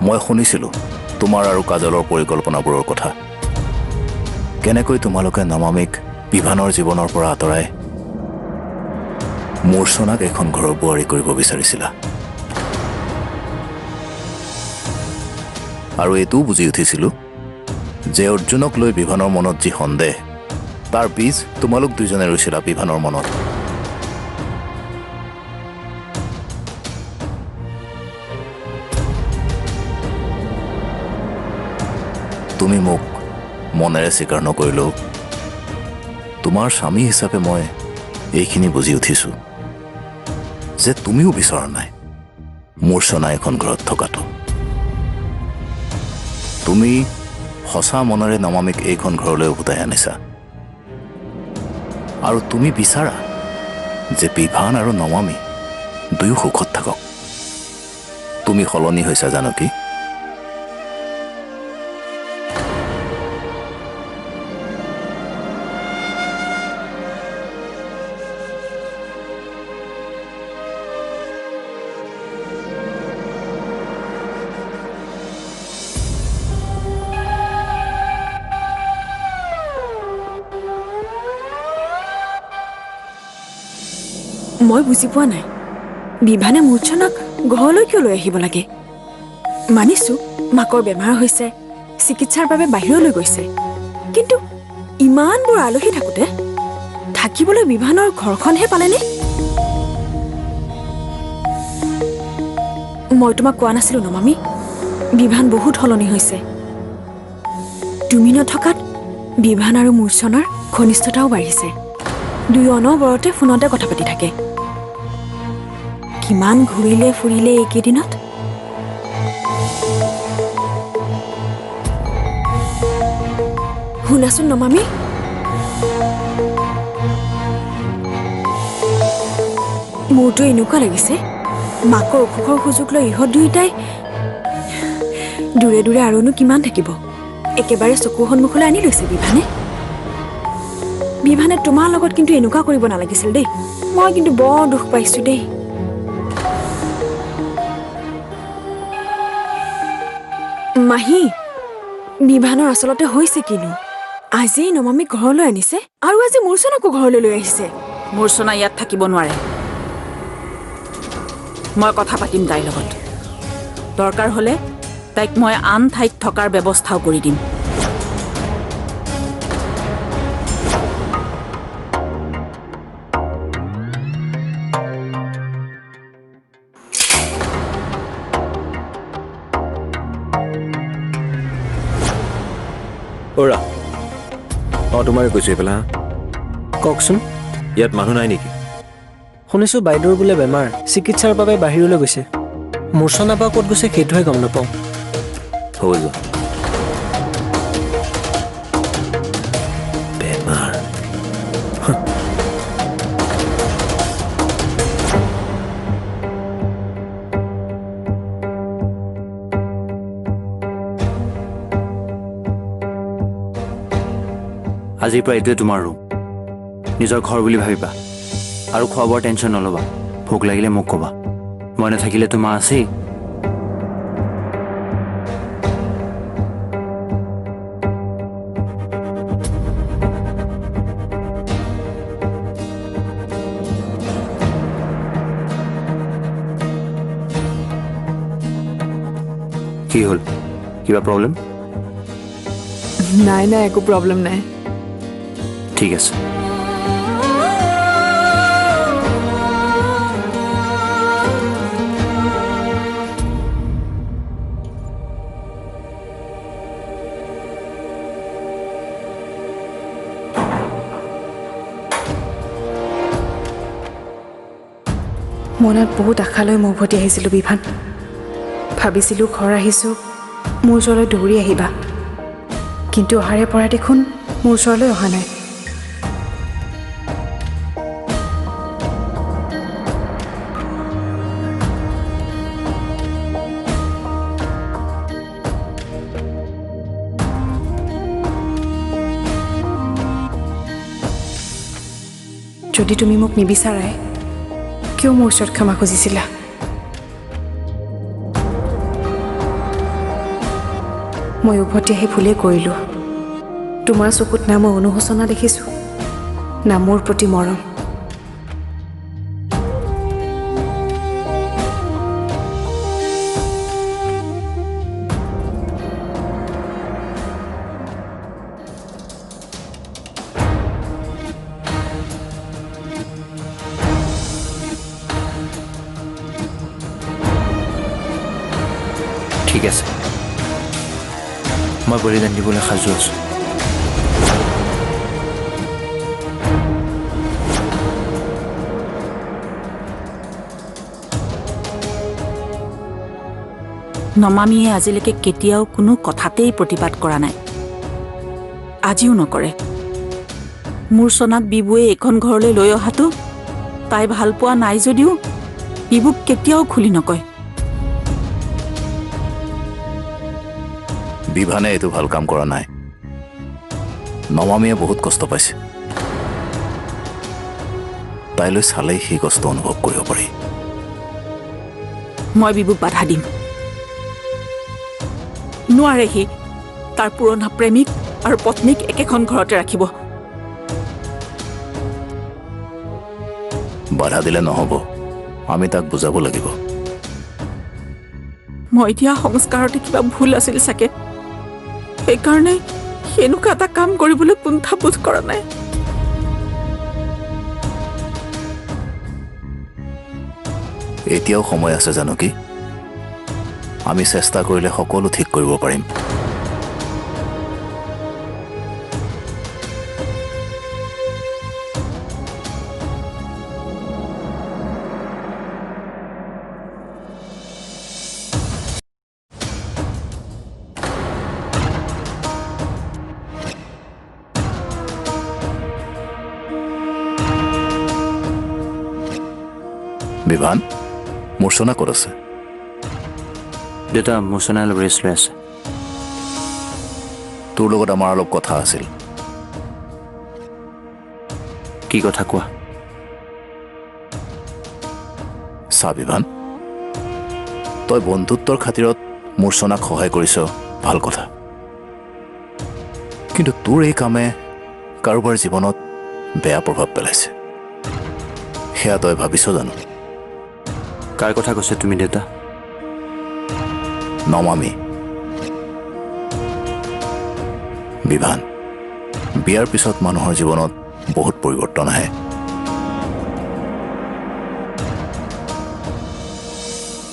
মই শুনিছিলোঁ তোমাৰ আৰু কাজলৰ পৰিকল্পনাবোৰৰ কথা। কেনেকৈ তোমালোকে নমামিক বিভানৰ জীৱনৰ পৰা আঁতৰাই মূৰ্ছনাক এখন ঘৰৰ বোৱাৰী কৰিব বিচাৰিছিলা। আৰু এইটোও বুজি উঠিছিলোঁ যে অৰ্জুনক লৈ বিভানৰ মনত যি সন্দেহ, তাৰ বীজ তোমালোক দুজনে ৰুইছিলা বিভানৰ মনত। তুমি মোক মনেৰে স্বীকাৰ নকৰিলেও তোমাৰ স্বামী হিচাপে মই এইখিনি বুজি উঠিছোঁ যে তুমিও বিচৰা নাই মূৰ্ছনা এখন ঘৰত থকাটো। তুমি সঁচা মনেৰে নমামিক এইখন ঘৰলৈ উভতাই আনিছা আৰু তুমি বিচাৰা যে বিভান আৰু নমামি দুয়ো সুখত থাকক। তুমি সলনি হৈছা জানকী। মই বুজি পোৱা নাই বিভানে মূৰ্ছনাক ঘৰলৈ কিয় লৈ আহিব লাগে। মানিছো মাকৰ বেমাৰ হৈছে, চিকিৎসাৰ বাবে বাহিৰলৈ গৈছে, কিন্তু ইমানবোৰ আলহী থাকোঁতে থাকিবলৈ বিভানৰ ঘৰখনহে পালেনে? মই তোমাক কোৱা নাছিলো নমামি, বিভান বহুত সলনি হৈছে। তুমি নথকাত বিভান আৰু মূৰ্ছনাৰ ঘনিষ্ঠতাও বাঢ়িছে। দুয়ো অনবৰতে ফোনতে কথা পাতি থাকে। কিমান ঘূৰিলে ফুৰিলে এইকেইদিনত। শুনাচোন নমামি, মোৰতো এনেকুৱা লাগিছে মাকৰ অসুখৰ সুযোগ লৈ ইহঁত দুয়োটাই দূৰে দূৰে আৰুনো কিমান থাকিব। একেবাৰে চকুৰ সন্মুখলৈ আনি লৈছে বিভানে। বিভানে তোমাৰ লগত কিন্তু এনেকুৱা কৰিব নালাগিছিল দেই। মই কিন্তু বৰ দুখ পাইছো দেই। মাহী, বিভানৰ আচলতে হৈছে কিনো? আজি নমামি ঘৰলৈ আনিছে আৰু আজি মূৰ্ছনাকো ঘৰলৈ লৈ আহিছে। মূৰ্ছনা ইয়াত থাকিব নোৱাৰে। মই কথা পাতিম তাইৰ লগত। দৰকাৰ হ'লে তাইক মই আন ঠাইত থকাৰ ব্যৱস্থাও কৰি দিম। ওৰা তোমাকে কৈছোঁ এইফালে। কওকচোন। ইয়াত মানুহ নাই নেকি? শুনিছোঁ বাইদেউৰ বোলে বেমাৰ, চিকিৎসাৰ বাবে বাহিৰলৈ গৈছে। মূৰ্ছনা বা ক'ত গৈছে সেইটোহে গম নাপাওঁ। হ'ব যোৱা। বেমাৰ আজিৰ পৰা এইটোৱে তোমাৰ ৰুম। নিজৰ ঘৰ বুলি ভাবিবা আৰু খোৱা বোৱাৰ টেনশ্যন নল'বা। ভোক লাগিলে মোক ক'বা, মই নাথাকিলে তোমাৰ আছেই। কি হ'ল, কিবা প্ৰব্লেম? নাই নাই, একো প্ৰব্লেম নাই। ঠিক আছে। মনত বহুত আশা লৈ মই উভতি আহিছিলোঁ বিভান। ভাবিছিলোঁ ঘৰ আহিছোঁ, মোৰ ওচৰলৈ দৌৰি আহিবা, কিন্তু অহাৰে পৰা দেখোন মোৰ ওচৰলৈ অহা নাই। যদি তুমি মোক নিবিচাৰাই কিয় মোৰ ওচৰত ক্ষমা খুজিছিলা? মই উভতি আহি ভুলেই কৰিলোঁ। তোমাৰ চকুত না মই অনুশোচনা দেখিছোঁ না মোৰ প্ৰতি মৰম। ঠিক আছে, মই বলিদান দিবলৈ সাজু আছোঁ। নমামীয়ে আজিলৈকে কেতিয়াও কোনো কথাতেই প্ৰতিবাদ কৰা নাই, আজিও নকৰে। মূৰ্ছনাক বিবুৱে এইখন ঘৰলৈ লৈ অহাটো তাই ভাল পোৱা নাই যদিও বিবুক কেতিয়াও খুলি নকয়। বিভানে এইটো ভাল কাম কৰা নাই। নমামীয়ে বহুত কষ্ট পাইছে, তাইলৈ চালেই সেই কষ্ট অনুভৱ কৰিব পাৰি। মই বিবুক বাধা দিম। নোৱাৰে সি তাৰ পুৰণা প্ৰেমিক আৰু পত্নীক একেখন ঘৰতে ৰাখিব। বাধা দিলে নহ'ব, আমি তাক বুজাব লাগিব। মই দিয়া সংস্কাৰতে কিবা ভুল আছিল চাগে, সেইকাৰণে সেনেকুৱা এটা কাম কৰিবলৈ কুণ্ঠাবোধ কৰা নাই। এতিয়াও সময় আছে জানকী, আমি চেষ্টা কৰিলে সকলো ঠিক কৰিব পাৰিম। বিভান, মূৰ্ছনা ক'ত আছে? দেউতা মূৰ্ছনা অলপ ৰেষ্ট লৈ আছে। তোৰ লগত আমাৰ অলপ কথা আছিল। কি কথা কোৱা? চা বিভান, তই বন্ধুত্বৰ খাতিৰত মূৰ্ছনাক সহায় কৰিছ, ভাল কথা। কিন্তু তোৰ এই কামে কাৰোবাৰ জীৱনত বেয়া প্ৰভাৱ পেলাইছে, সেয়া তই ভাবিছ জানো? কাৰ কথা কৈছে তুমি দেউতা? নমামী। বিভান, বিয়াৰ পিছত মানুহৰ জীৱনত বহুত পৰিৱৰ্তন আহে।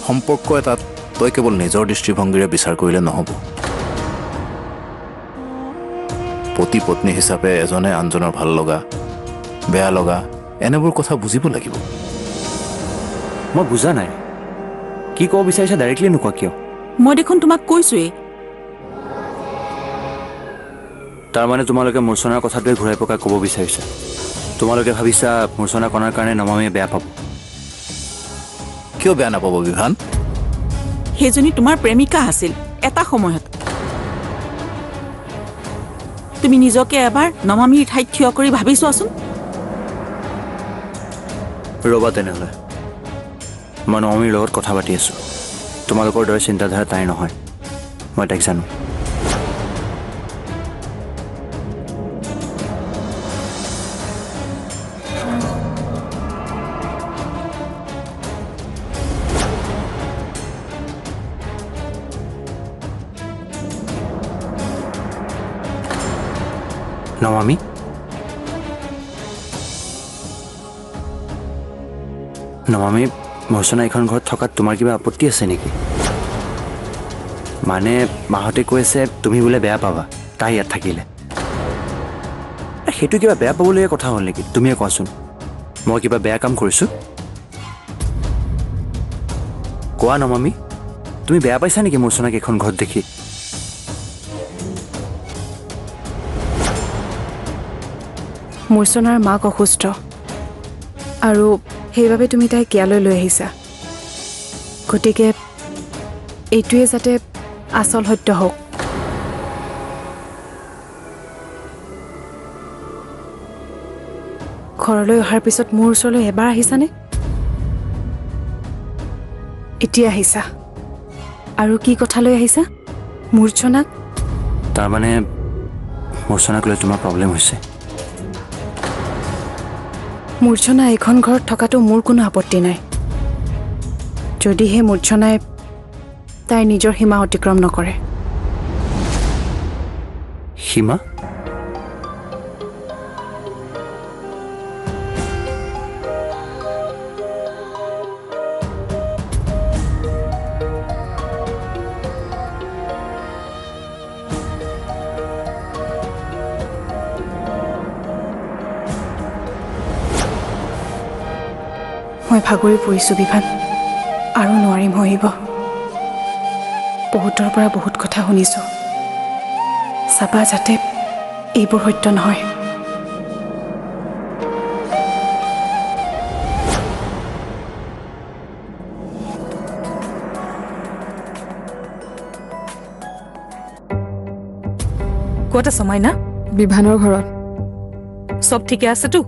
সম্পৰ্ক এটাত তই কেৱল নিজৰ দৃষ্টিভংগীৰে বিচাৰ কৰিলে নহ'ব। পতি পত্নী হিচাপে এজনে আনজনৰ ভাল লগা বেয়া লগা এনেবোৰ কথা বুজিব লাগিব। মই বুজা নাই, কি ক'ব বিচাৰিছা ডাইৰেক্টলি নোকোৱা কিয়? মই দেখোন তোমাক কৈছোৱেই। তাৰমানে তোমালোকে মূৰ্ছনাৰ কথাটোৱে ঘূৰাই পকাই ক'ব বিচাৰিছা। তোমালোকে ভাবিছা মূৰ্ছনা কণাৰ কাৰণে নমামীয়ে বেয়া পাব। কিয় বেয়া নাপাব বিভান? সেইজনী তোমাৰ প্ৰেমিকা আছিল এটা সময়ত। তুমি নিজকে এবাৰ নমামীৰ ঠাইত থিয় কৰি ভাবি চোৱাচোন। ৰ'বা তেনেহ'লে, মই নমামীৰ লগত কথা পাতি আছোঁ। তোমালোকৰ দৰে চিন্তাধাৰা তাই নহয়, মই তাইক জানো। নমামী, নমামী, মূৰ্ছনা এইখন ঘৰত থকাত তোমাৰ কিবা আপত্তি আছে নেকি? মানে মাহঁতে কৈ আছে তুমি বোলে বেয়া পাবা তাই ইয়াত থাকিলে। সেইটো কিবা বেয়া পাবলগীয়া কথা হ'ল নেকি? তুমিয়ে কোৱাচোন, মই কিবা বেয়া কাম কৰিছোঁ? কোৱা নমামী, তুমি বেয়া পাইছা নেকি মূৰ্ছনাক এইখন ঘৰত দেখি? মূৰ্ছনাৰ মাক অসুস্থ আৰু সেইবাবে তুমি তাইক ইয়ালৈ লৈ আহিছা। গতিকে এইটোৱে যাতে আচল সত্য হওক। ঘৰলৈ অহাৰ পিছত মোৰ ওচৰলৈ এবাৰ আহিছানে? এতিয়া আহিছা। আৰু কি কথা লৈ আহিছা? মূৰ্ছনাক তাৰমানে মূৰ্ছনাক লৈ তোমাৰ প্ৰব্লেম হৈছে। মূৰ্ছনা এইখন ঘৰত থকাটো মোৰ কোনো আপত্তি নাই, যদিহে মূৰ্ছনাই তাইৰ নিজৰ সীমা অতিক্ৰম নকৰে। সীমা? মই ভাগৰি পৰিছোঁ বিভান, আৰু নোৱাৰিম সহিব। বহুতৰ পৰা বহুত কথা শুনিছোঁ, চাবা যাতে এইবোৰ সত্য নহয়। ক'ত আছ মাইনা? বিভানৰ ঘৰত চব ঠিকে আছেতো?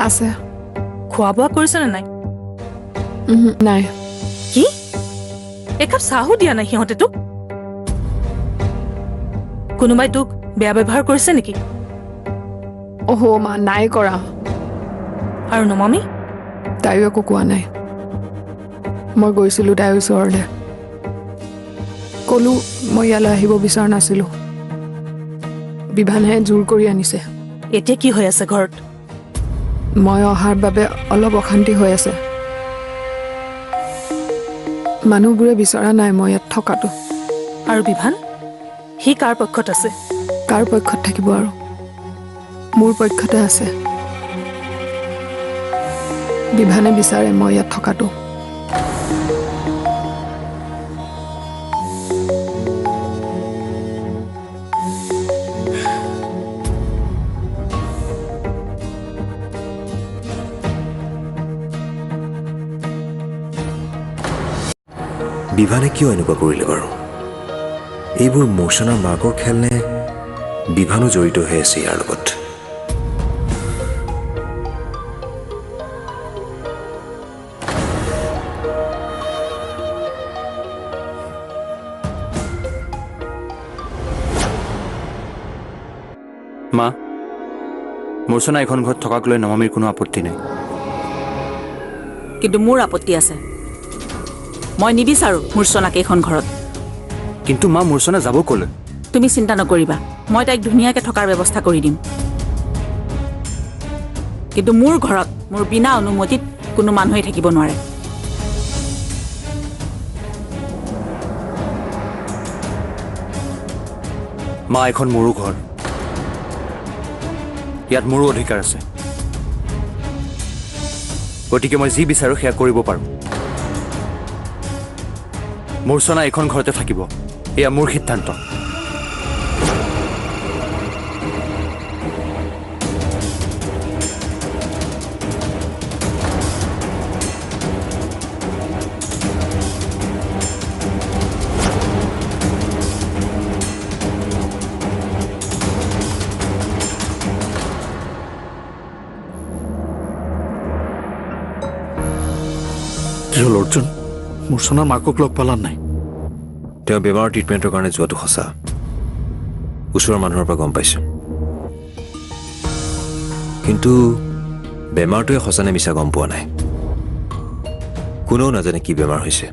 আছে। খোৱা বোৱা কৰিছেনে নাই? নাই। কি একাপ চাহো দিয়া নাই সিহঁতে তোক? কোনোবাই তোক বেয়া ব্যৱহাৰ কৰিছে নেকি? অহ মা, নাই কৰা। আৰু নমামি? তাইও একো কোৱা নাই। মই গৈছিলোঁ তাইৰ ওচৰলৈ, ক'লো মই ইয়ালৈ আহিব বিচৰা নাছিলোঁ, বিভানহে জোৰ কৰি আনিছে। এতিয়া কি হৈ আছে ঘৰত? মই অহাৰ বাবে অলপ অশান্তি হৈ আছে। মানুহবোৰে বিচৰা নাই মই ইয়াত থকাটো। আৰু বিভান, সি কাৰ পক্ষত আছে? কাৰ পক্ষত থাকিব আৰু, মোৰ পক্ষতে আছে। বিভানে বিচাৰে মই ইয়াত থকাটো। বিভানে কিয় এনেকুৱা কৰিলে বাৰু? এইবোৰ মূৰ্ছনাৰ মাকৰ খেল নে বিভানো জড়িত হৈ আছে ইয়াৰ লগত? মা, মূৰ্ছনা এইখন ঘৰত থকাক লৈ নমামীৰ কোনো আপত্তি নাই, কিন্তু মোৰ আপত্তি আছে। মই নিবিচাৰোঁ মূৰ্ছনাক এইখন ঘৰত। কিন্তু মা, মূৰ্ছনা যাব ক'লৈ? তুমি চিন্তা নকৰিবা, মই তাইক ধুনীয়াকৈ থকাৰ ব্যৱস্থা কৰি দিম। কিন্তু মোৰ ঘৰত মোৰ বিনা অনুমতিত কোনো মানুহেই থাকিব নোৱাৰে। মা, এখন মোৰো ঘৰ, ইয়াত মোৰো অধিকাৰ আছে, গতিকে মই যি বিচাৰোঁ সেয়া কৰিব পাৰোঁ। মূৰ্ছনা এইখন ঘৰতে থাকিব, এয়া মোৰ সিদ্ধান্ত। কি হ'ল অৰ্জুন, মূৰ্ছনাৰ মাকক লগ পালা নাই? তেওঁ বেমাৰৰ ট্ৰিটমেণ্টৰ কাৰণে যোৱাটো সঁচা, ওচৰৰ মানুহৰ পৰা গম পাইছোঁ। কিন্তু বেমাৰটোৱে সঁচা নে মিছা গম পোৱা নাই। কোনেও নাজানে কি বেমাৰ হৈছে।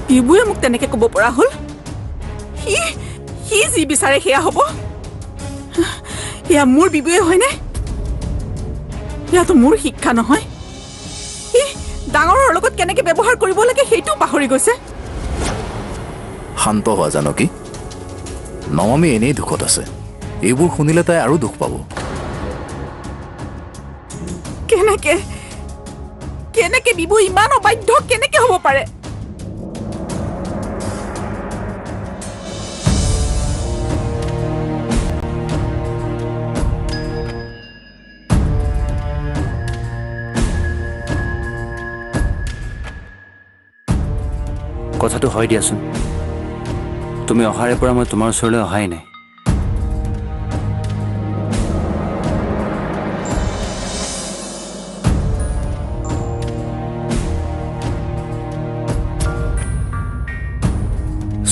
বিবুৱে মোক তেনেকৈ ক'ব পৰা হ'ল? সি যি বিচাৰে সেয়া হ'ব? এয়া মোৰ বিবুৱে হয়নে? এয়াতো মোৰ শিক্ষা নহয়। ডাঙৰৰ লগত কেনেকৈ ব্যৱহাৰ কৰিব লাগে সেইটোও পাহৰি গৈছে। শান্ত হোৱা জানকী, নমামী এনেই দুখত আছে, এইবোৰ শুনিলে তাই আৰু দুখ পাব। কেনেকে বিবু ইমান অবাধ্য কেনেকে হ'ব পাৰে? কথাটো হয় দিয়াচোন, তুমি অহাৰে পৰা মই তোমাৰ ওচৰলৈ অহাই নাই।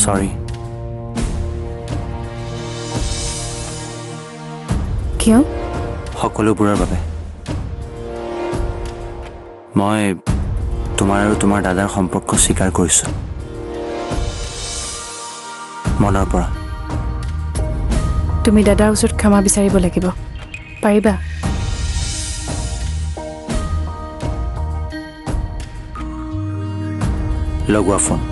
চৰি। কিয়? সকলোবোৰৰ বাবে মই তোমাৰ আৰু তোমাৰ দাদাৰ সম্পৰ্ক স্বীকাৰ কৰিছোঁ মনৰ পৰা। তুমি দাদাৰ ওচৰত ক্ষমা বিচাৰিব লাগিব, পাৰিবা? লগোৱা ফোন।